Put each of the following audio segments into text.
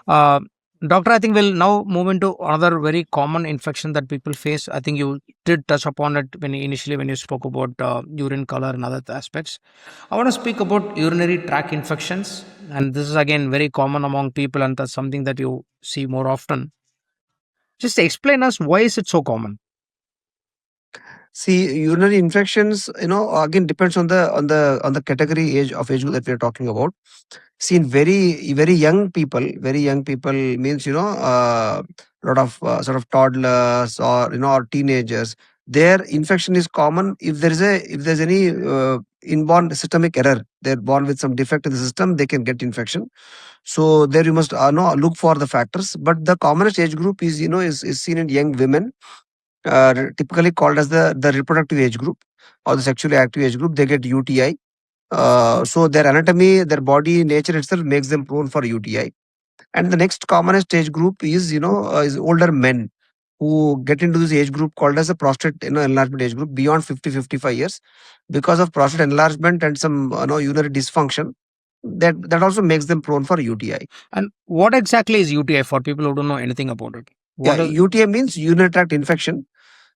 Uh, Doctor, I think we'll now move into another very common infection that people face. I think you did touch upon it when you spoke about urine color and other aspects. I want to speak about urinary tract infections, and this is again very common among people, and that's something that you see more often. Just explain us why is it so common? See, urinary infections, again depends on the category age group that we are talking about. See, in very young people means lot of sort of toddlers or or teenagers. Their infection is common if there's any inborn systemic error. They're born with some defect in the system. They can get infection. So there you must look for the factors. But the commonest age group is seen in young women, typically called as the reproductive age group or the sexually active age group. They get UTI. So their anatomy, their body nature itself makes them prone for UTI. And the next commonest age group is older men who get into this age group called as a prostate enlargement age group beyond 50-55 years because of prostate enlargement and some urinary dysfunction. That also makes them prone for UTI. And what exactly is UTI for people who don't know anything about it? Yeah, What is UTI means urinary tract infection.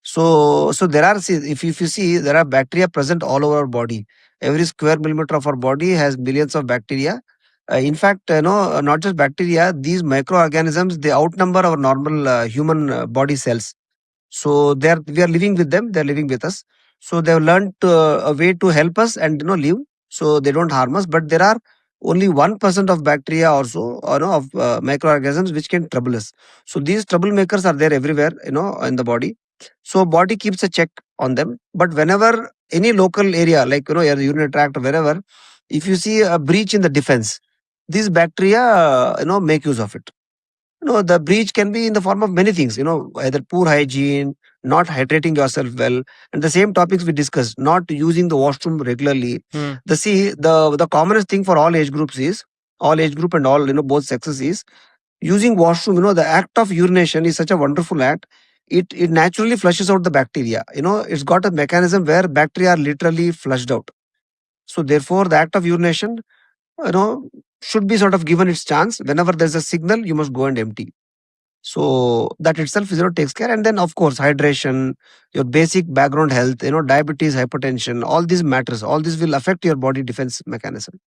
So there are, see, if you see, there are bacteria present all over our body. Every square millimeter of our body has billions of bacteria. In fact, not just bacteria, these microorganisms, they outnumber our normal human body cells. So we are living with them. They're living with us. So they've learned a way to help us and live. So they don't harm us. But there are only 1% of bacteria also, of microorganisms which can trouble us. So these troublemakers are there everywhere, in the body. So body keeps a check on them. But whenever any local area, like your urinary tract or wherever, if you see a breach in the defense, these bacteria, make use of it. The breach can be in the form of many things, either poor hygiene, not hydrating yourself well, and the same topics we discussed, not using the washroom regularly. Hmm. The commonest thing for all age group and all, both sexes is using washroom. The act of urination is such a wonderful act. It naturally flushes out the bacteria. It's got a mechanism where bacteria are literally flushed out. So therefore, the act of urination, you know, should be sort of given its chance. Whenever there's a signal, you must go and empty. So that itself takes care. And then of course hydration, your basic background health, diabetes, hypertension, all these matters. All this will affect your body defense mechanism.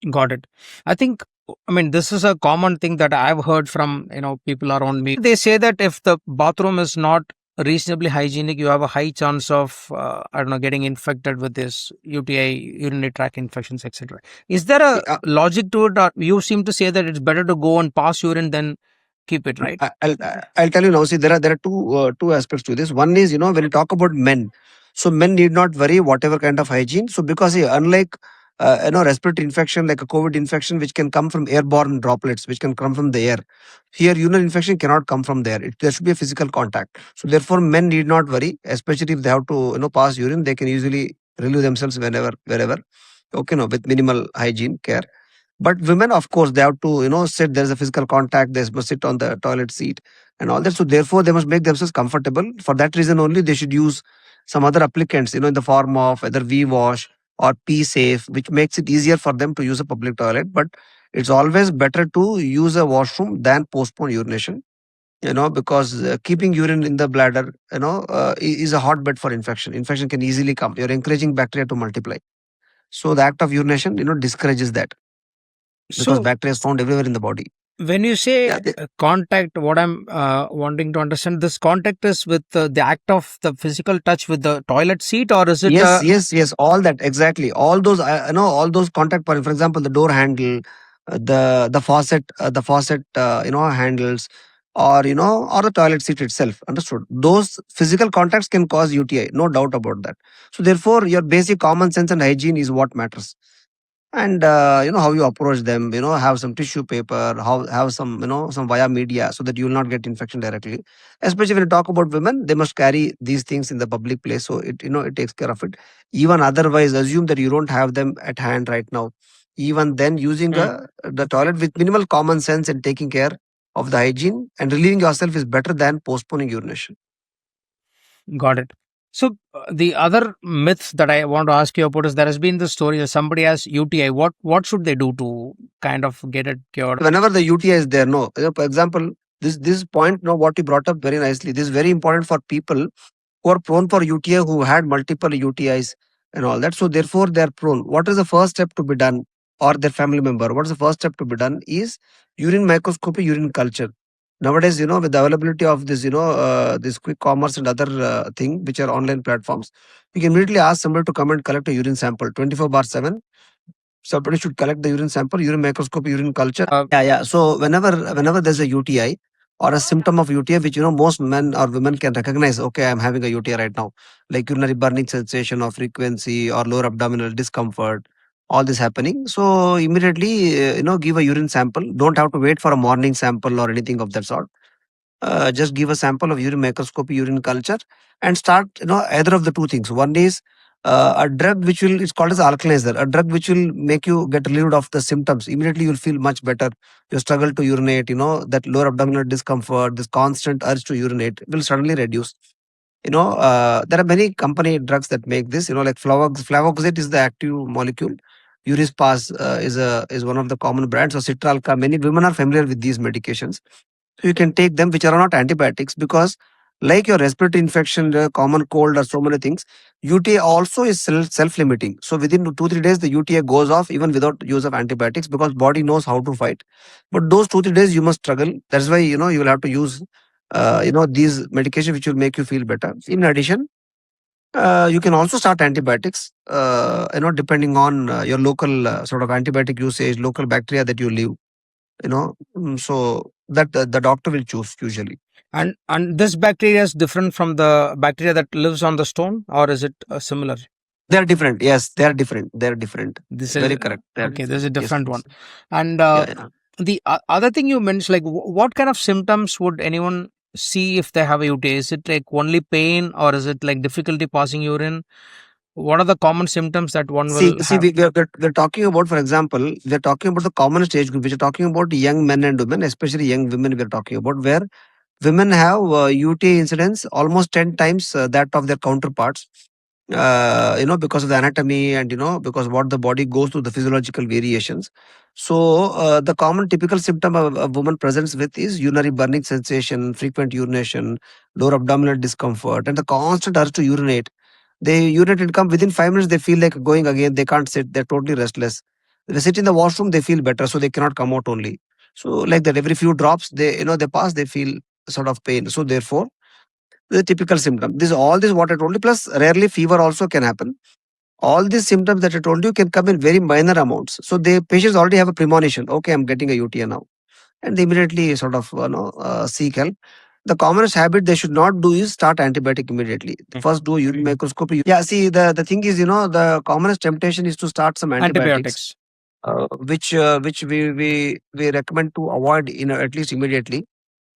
Got it. I think, I mean, this is a common thing that I've heard from, people around me. They say that if the bathroom is not reasonably hygienic, you have a high chance of, I don't know, getting infected with this UTI, urinary tract infections, etc. Is there a Uh, logic to it? Or you seem to say that it's better to go and pass urine than keep it, right? I'll tell you now. See, there are two aspects to this. One is, when you talk about men, so men need not worry whatever kind of hygiene. So because, see, unlike respiratory infection like a COVID infection, which can come from airborne droplets, which can come from the air, here urinary infection cannot come from there. There should be a physical contact. So therefore, men need not worry, especially if they have to pass urine. They can easily relieve themselves whenever wherever. Okay, no, with minimal hygiene care. But women, of course, they have to, sit. There's a physical contact. They must sit on the toilet seat and all that. So therefore, they must make themselves comfortable. For that reason only, they should use some other applicants, in the form of either V Wash or P Safe, which makes it easier for them to use a public toilet. But it's always better to use a washroom than postpone urination. Because keeping urine in the bladder, is a hotbed for infection. Infection can easily come. You're encouraging bacteria to multiply. So the act of urination, discourages that because So bacteria is found everywhere in the body. when you say Yeah, contact, what I'm wanting to understand, this contact is with the act of the physical touch with the toilet seat, or is it? yes, yes, yes. All that exactly. All those, all those contact points. For example, the door handle, the faucet, handles, or or the toilet seat itself. Understood? Those physical contacts can cause UTI. No doubt about that. So therefore, your basic common sense and hygiene is what matters. And how you approach them, have some tissue paper, how have some some via media, so that you will not get infection directly. Especially when you talk about women, they must carry these things in the public place, so it takes care of it. Even otherwise, assume that you don't have them at hand right now. Even then, using Hmm, the toilet with minimal common sense and taking care of the hygiene and relieving yourself is better than postponing urination. got it. So the other myth that I want to ask you about is there has been this story that somebody has UTI. What should they do to kind of get it cured? Whenever the UTI is there, no, for example, this point, no, what you brought up very nicely. This is very important for people who are prone for UTI, who had multiple UTIs and all that. So therefore, they are prone. What is the first step to be done, or their family member? What is the first step to be done? Is urine microscopy, urine culture. Nowadays, with the availability of this, this quick commerce and other thing, which are online platforms, you can immediately ask somebody to come and collect a urine sample 24/7. Somebody should collect the urine sample, urine microscopy, urine culture. Yeah. So whenever there's a UTI or a symptom of UTI, which most men or women can recognize, okay, I'm having a UTI right now, like urinary burning sensation or frequency or lower abdominal discomfort, all this happening. So immediately, give a urine sample. Don't have to wait for a morning sample or anything of that sort. Just give a sample of urine microscopy, urine culture, and start, either of the two things. One is a drug which will, it's called as alkalizer, a drug which will make you get relieved of the symptoms. Immediately you'll feel much better. You struggle to urinate, that lower abdominal discomfort, this constant urge to urinate will suddenly reduce. There are many company drugs that make this, like flavoxate is the active molecule. Urispas is one of the common brands. So Citralca, many women are familiar with these medications. So you can take them, which are not antibiotics, because like your respiratory infection, the common cold, or so many things, UTI also is self-limiting. So within 2-3 days, the UTI goes off even without use of antibiotics, because body knows how to fight. But those 2-3 days you must struggle. That's why you will have to use these medication which will make you feel better. In addition, you can also start antibiotics. Depending on your local sort of antibiotic usage, local bacteria that you live. So that the doctor will choose usually. And this bacteria is different from the bacteria that lives on the stone, or is it similar? They are different. Yes, they are different. They are different. This Very is correct. They are okay. This is a different. Yes, different one. yes. And Yeah. the other thing you mentioned, like what kind of symptoms would anyone see if they have a UTI? Is it like only pain, or is it like difficulty passing urine? What are the common symptoms that one See, will see, have? we're talking about, for example, we're talking about the common stage group, which are talking about young men and women, especially young women. We're talking about where women have UTI incidence almost 10 times that of their counterparts. Because of the anatomy and because what the body goes through, the physiological variations. So the common typical symptom a woman presents with is urinary burning sensation, frequent urination, lower abdominal discomfort, and the constant urge to urinate. They urinate and come within 5 minutes. They feel like going again. They can't sit. They're totally restless. They sit in the washroom. They feel better, so they cannot come out only. So like that, every few drops they pass. They feel sort of pain. So therefore, the typical symptom. This all this what I told you. Plus, rarely fever also can happen. All these symptoms that I told you can come in very minor amounts. So the patients already have a premonition. Okay, I'm getting a UTI now, and they immediately sort of seek help. The commonest habit they should not do is start antibiotic immediately. First do urine microscopy. Yeah, see, the thing is, the commonest temptation is to start some antibiotics, Antibiotics. which we recommend to avoid at least immediately,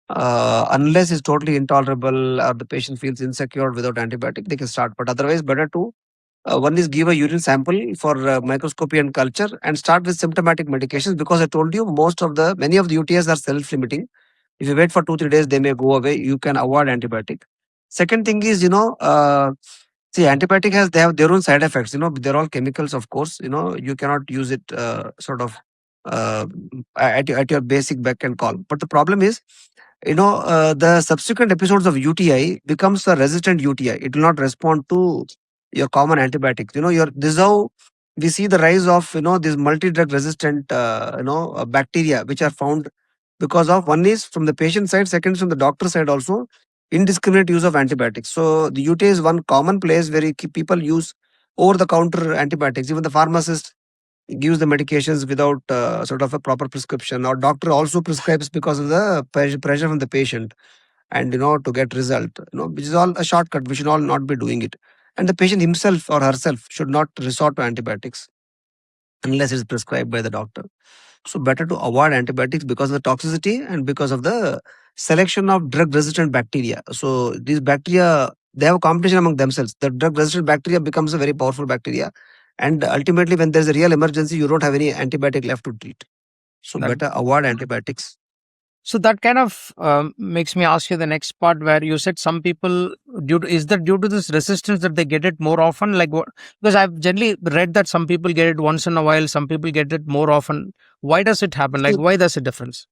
unless it's totally intolerable or the patient feels insecure. Without antibiotic they can start, but otherwise better to one is give a urine sample for microscopy and culture, and start with symptomatic medications, because I told you many of the UTIs are self-limiting. If you wait for 2-3 days, they may go away. You can avoid antibiotic. Second thing is, see, antibiotic they have their own side effects. They're all chemicals, of course. You cannot use it sort of uh, at your basic beck and call. But the problem is, the subsequent episodes of UTI becomes a resistant UTI. It will not respond to your common antibiotics. This is how we see the rise of these multi-drug resistant bacteria, which are found because of, one is from the patient side, second is from the doctor side also, indiscriminate use of antibiotics. So the UTI is one common place where people use over the counter antibiotics. Even the pharmacist gives the medications without sort of a proper prescription, or doctor also prescribes because of the pressure from the patient, and to get result, which is all a shortcut. We should all not be doing it, and the patient himself or herself should not resort to antibiotics unless it's prescribed by the doctor. So better to avoid antibiotics because of the toxicity and because of the selection of drug resistant bacteria. So these bacteria, they have a competition among themselves. The drug resistant bacteria becomes a very powerful bacteria, and ultimately when there's a real emergency, you don't have any antibiotic left to treat. So That better avoid antibiotics. So that kind of makes me ask you the next part where you said some people is that due to this resistance that they get it more often? Like what? Because I've generally read that some people get it once in a while, some people get it more often. Why does it happen? Like See, why there's a difference?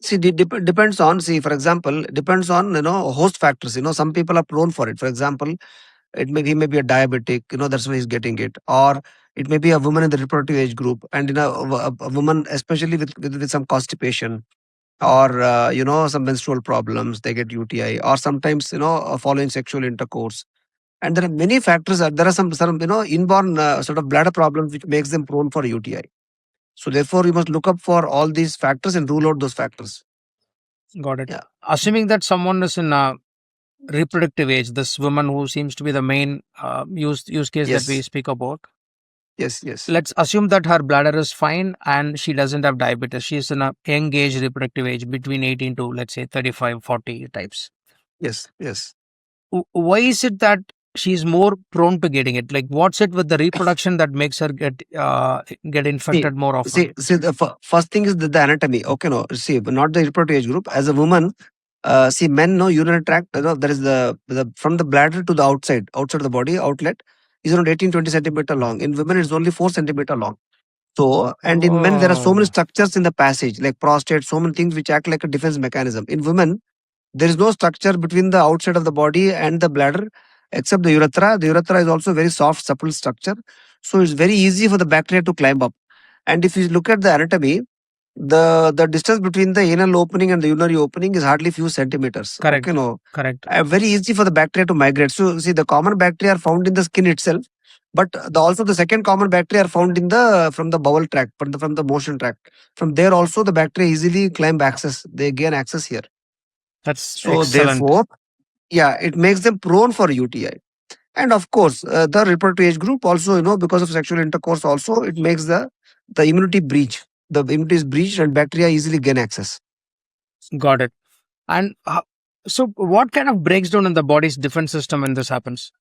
depends on, see, for example, depends on, host factors. Some people are prone for it. For example, he may be a diabetic, that's why he's getting it. Or it may be a woman in the reproductive age group, and a woman especially with some constipation, or some menstrual problems, they get UTI, or sometimes following sexual intercourse. And there are many factors. There are some inborn sort of bladder problems which makes them prone for UTI. So therefore, you must look up for all these factors and rule out those factors. Got it. Yeah. Assuming that someone is in a reproductive age, this woman who seems to be the main use case that we Yes. speak about. Yes. Yes. Let's assume that her bladder is fine and she doesn't have diabetes. She's in a young age, reproductive age between 18 to let's say 35, 40 types. Yes. Yes. Why is it that she's more prone to getting it? Like, what's it with the reproduction that makes her get See, infected more often? see. The first thing is the anatomy. Okay, no. See, not the reproductive age group. As a woman, see, men, no urinary tract. There is the from the bladder to the outside of the body outlet is around 18-20 centimeter long. In women, it's only 4 centimeter long. So, and in men, there are so many Oh, structures in the passage, like prostate, so many things which act like a defense mechanism. In women, there is no structure between the outside of the body and the bladder except the urethra. The urethra is also a very soft, supple structure. So it's very easy for the bacteria to climb up. And if you look at the anatomy, the distance between the anal opening and the urinary opening is hardly few centimeters. Okay, correct, no, correct. very easy for the bacteria to migrate. So see, the common bacteria are found in the skin itself, but also the second common bacteria are found in the from the bowel tract, from the motion tract. From there also the bacteria easily climb access. They gain access here. That's So excellent. therefore, yeah, it makes them prone for UTI. And of course, the reproductive age group also, because of sexual intercourse, also it makes the immunity breach. The immunity is breached and bacteria easily gain access. Got it. And so, what kind of breaks down in the body's defense system when this happens?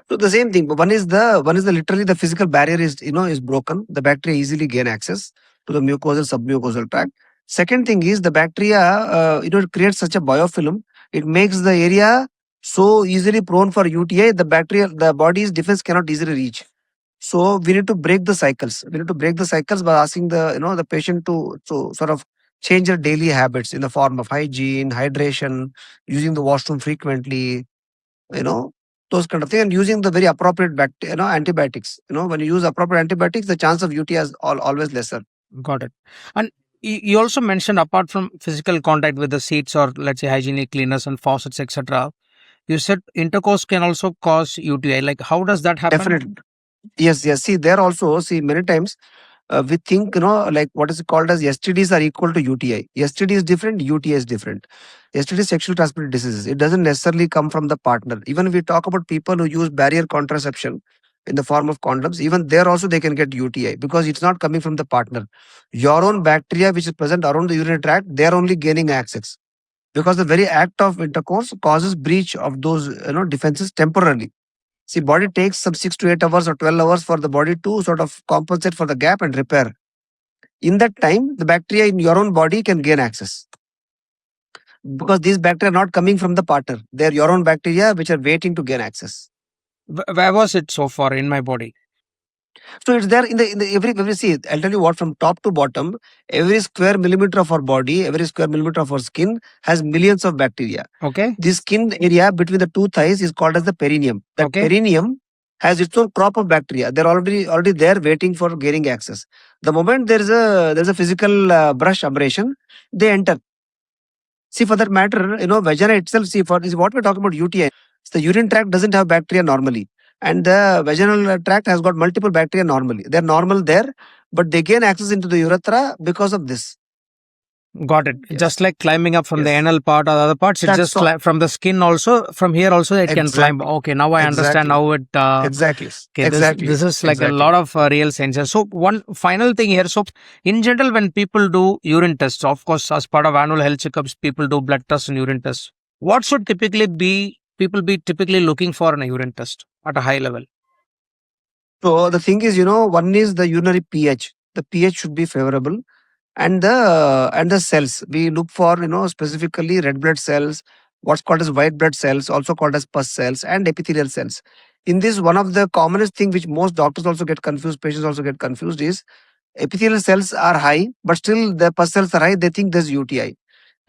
So the same thing. One is the literally the physical barrier is broken. The bacteria easily gain access to the mucosal submucosal tract. Second thing is the bacteria it creates such a biofilm. It makes the area so easily prone for UTI. The body's defense cannot easily reach. So we need to break the cycles. We need to break the cycles by asking the patient to sort of change their daily habits in the form of hygiene, hydration, using the washroom frequently, you know, those kind of things, and using the very appropriate antibiotics. When you use appropriate antibiotics, the chance of UTI is always lesser. Got it. And you also mentioned apart from physical contact with the seats or let's say hygienic cleaners and faucets, etc. You said intercourse can also cause UTI. Like, how does that happen? Definitely. Yes, yes. See, there also, see, many times we think, like what is called as STDs are equal to UTI. STD is different, UTI is different. STD is sexual transmitted diseases. It doesn't necessarily come from the partner. Even if we talk about people who use barrier contraception in the form of condoms, even there also they can get UTI because it's not coming from the partner. Your own bacteria which is present around the urinary tract, they are only gaining access because the very act of intercourse causes breach of those defenses temporarily. See, body takes some 6 to 8 hours or 12 hours for the body to sort of compensate for the gap and repair. In that time, the bacteria in your own body can gain access because these bacteria are not coming from the partner. They are your own bacteria which are waiting to gain access. Where was it so far in my body? So it's there in the every see. I'll tell you what, from top to bottom, every square millimeter of our body, every square millimeter of our skin has millions of bacteria. Okay. The skin area between the two thighs is called as the perineum. That Okay. perineum has its own crop of bacteria. They're already there waiting for gaining access. The moment there's a physical brush abrasion, they enter. See, for that matter, vagina itself. See, for this, what we're talking about UTI. The urine tract doesn't have bacteria normally, and the vaginal tract has got multiple bacteria normally. They're normal there, but they gain access into the urethra because of this. Got it. Just Yes, like climbing up from the yes. anal part or the other parts, it's That's just all. from the skin also. From here also, it can climb. Exactly, Okay, now I understand exactly, how it. exactly, Okay, exactly, this is like a exactly. lot of real sense. So one final thing here. So in general, when people do urine tests, of course, as part of annual health checkups, people do blood tests and urine tests. What should typically be people be typically looking for in a urine test at a high level? So the thing is, one is the urinary pH. The pH should be favorable. and the cells. We look for, specifically red blood cells, what's called as white blood cells, also called as pus cells, and epithelial cells. In this, one of the commonest thing which most doctors also get confused, patients also get confused, is epithelial cells are high, but still the pus cells are high. They think there's UTI.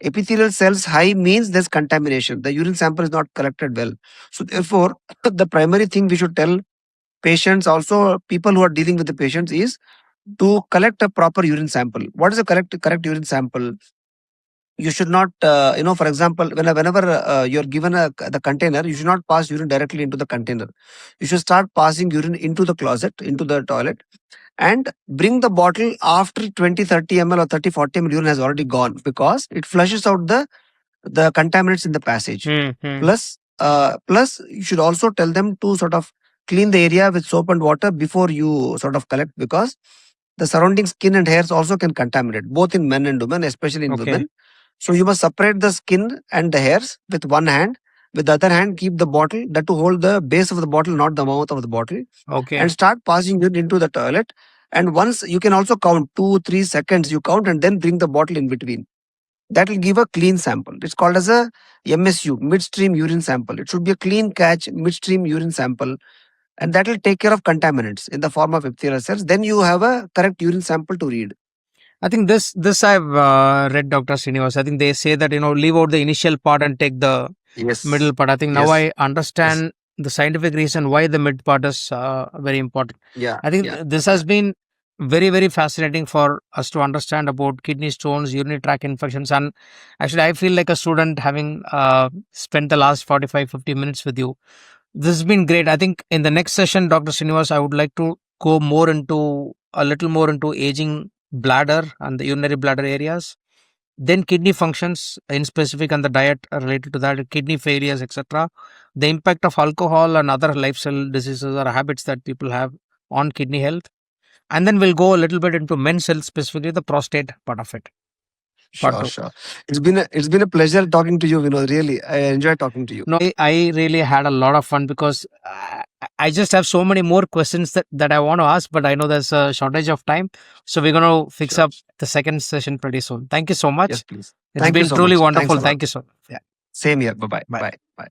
Epithelial cells high means there's contamination. The urine sample is not collected well. So therefore, the primary thing we should tell patients, also people who are dealing with the patients, is to collect a proper urine sample. What is a correct urine sample? You should not, for example, whenever you're given the container, you should not pass urine directly into the container. You should start passing urine into the closet, into the toilet, and bring the bottle after 20-30 ml or 30-40 ml urine has already gone, because it flushes out the contaminants in the passage. Plus, you should also tell them to sort of clean the area with soap and water before you sort of collect, because the surrounding skin and hairs also can contaminate, both in men and women, especially in women. So you must separate the skin and the hairs with one hand. With the other hand, keep the bottle, that to hold the base of the bottle, not the mouth of the bottle, and start passing it into the toilet. And once, you can also count 2-3 seconds, you count, and then bring the bottle in between. That will give a clean sample. It's called as a MSU, midstream urine sample. It should be a clean catch midstream urine sample, and that will take care of contaminants in the form of epithelial cells. Then you have a correct urine sample to read. I think this I've read, Dr. Srinivas. I think they say that leave out the initial part and take the middle part. I think now I understand the scientific reason why the mid part is very important. I think this has been very, very fascinating for us to understand about kidney stones, urinary tract infections, and actually I feel like a student having spent the last 45-50 minutes with you. This has been great. I think in the next session, Dr. Srinivas, I would like to go a little more into aging bladder and the urinary bladder areas, then kidney functions in specific and the diet related to that, kidney failures, etc., the impact of alcohol and other lifestyle diseases or habits that people have on kidney health, and then we'll go a little bit into men's health, specifically the prostate part of it. Sure. It's been a pleasure talking to you. Really, I enjoy talking to you. No, I really had a lot of fun, because I just have so many more questions that I want to ask, but I know there's a shortage of time. So we're going to fix up the second session pretty soon. Thank you so much. Yes, please. It's been truly wonderful. Thank you so much. Yeah. Same here. Bye-bye. Bye. Bye.